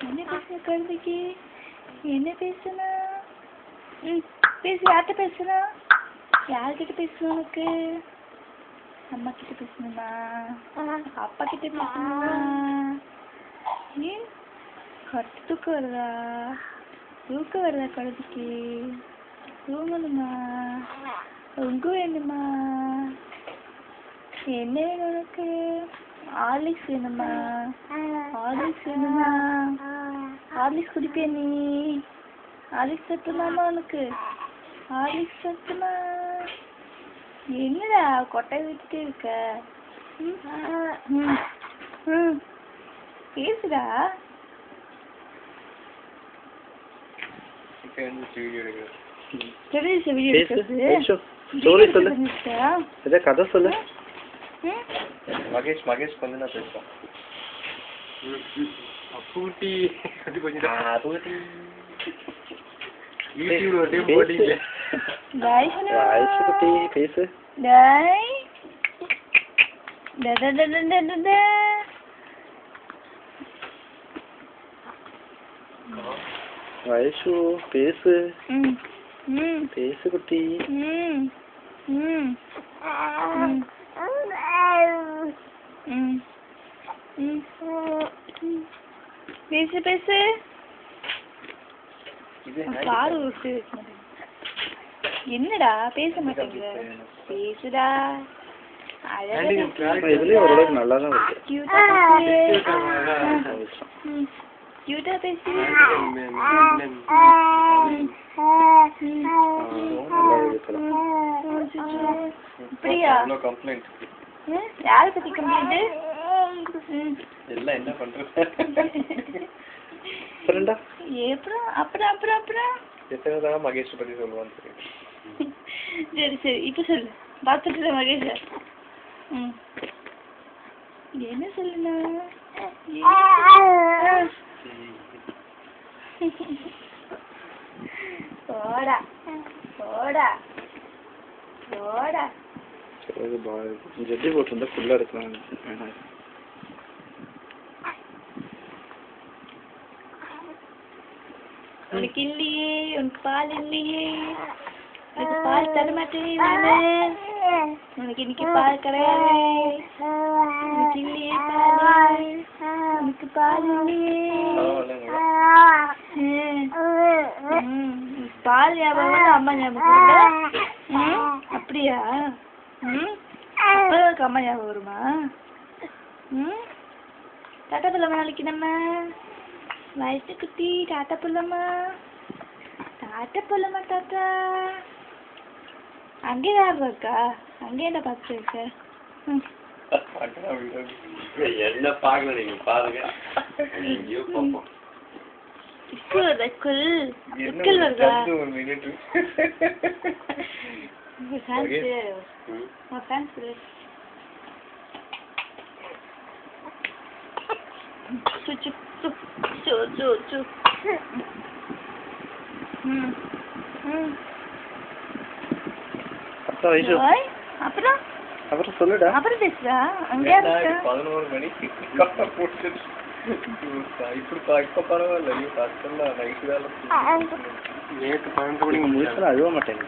என்ன பேசுற குழந்தைக்கு? என்ன பேசணும்? பேசு. யார்கிட்ட பேசணும்? யார்கிட்ட பேசணும் உனக்கு? அம்மா கிட்ட பேசணுமா? அப்பா கிட்ட பேசணுமா? ஏன் கட்டு தூக்கம் வருதா? தூக்கம் வருதா குழந்தைக்கு? தூங்கணுமா? உங்க வேணுமா? என்ன வேணும் உனக்கு? ஹார்லிக்ஸ் வேணுமா? ஹார்லிக்ஸ் வேணுமா? ஹார்லிக்ஸ் குடிப்பியா நீ? ஹார்லிக்ஸ் சத்துமாமா உனக்கு? ஹார்லிக்ஸ் சத்துமா? என்னடா கொட்டை விட்டுட்டே இருக்க? பேசுடா. கதை சொல்லு. மகேஷ் மகேஷ் கொஞ்சம் தான் பேசுவோம். அப்பூட்டி அப்பூட்டி யூடியூப்ல ஒரு டைம் போட்டீங்க. குட்டி பேசு. வயசு பேசு. பேசு குட்டி. பேசு பேசு. காது விட்டு என்னடா பேச மாட்டேங்கிற? பேசுடா. இதுலயே ஓரளவுக்கு நல்லா தான் இருக்கு. கியூட்டா பேசு. அப்படியா? யாரை பத்தி கம்ப்ளைண்ட்? எல்லாம் என்ன பண்றது? அப்புறம் மகேஷ் பத்தி சொல்லுவான்னு சரி சரி இப்ப சொல்லு. பாத்துட்டு மகேஷ் என்ன சொல்லுனா? போடா போடா போடா. ஜெட்டி போட்டு ஃபுல்லா எடுக்கலாம். உனக்கு இல்லையே, உனக்கு பால் இல்லையே, உனக்கு பால் தர மாட்டேனே நானு. உனக்கு இன்னைக்கு பால் கிடையாது. உனக்கு இல்லையே பால். உனக்கு பால் இல்லையே. பால் ஞாபகம் அம்மா ஞாபகம். அப்படியா? அப்ப அம்மா ஞாபகம் வருமா? டாட்டா போலாமா நாளைக்கு நம்ம? வயசு குட்டி டாட்டா போலாமா? டாட்டா போலாமா டாட்டா? அங்கே யார் இருக்கா? அங்கே என்ன பார்த்துட்டு இருக்க? என்ன பாக்கல நீங்க பாருங்க. வருதா? அப்புறம் சொல்லுடா. அப்புறம் பேசுறா. அங்கே 11 மணிக்கு இப்ப பரவாயில்ல. நைட்டு வேலை நேற்று 12 மணிக்கு முடிச்சா அழுவ மாட்டேங்க.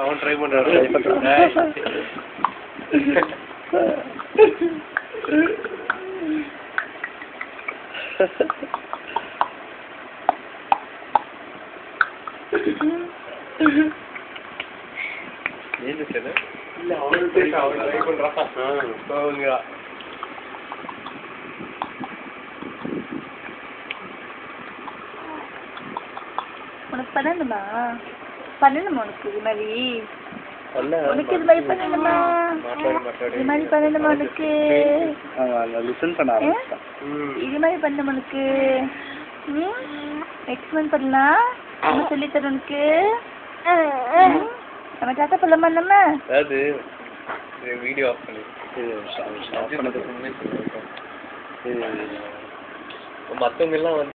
அவன் ட்ரை பண்றான். ஏன் சார்? இல்ல அவன் ட்ரை பண்றான். உனக்கு பண்ணணுமா? பண்ணணுமா உனக்கு இது மாதிரி? உனக்கு இது மாதிரி பண்ணணுமா? இது மாதிரி பண்ணணுமா உனக்கு? இது மாதிரி பண்ணணும் உனக்கு. எக்ஸ்பிளைன் பண்ணலாம். நம்ம சொல்லித்தரோம் உனக்கு. நம்ம டாட்டா போலாமா நம்ம? அதாவது வீடியோ ஆஃப் பண்ணி மற்றவங்க எல்லாம்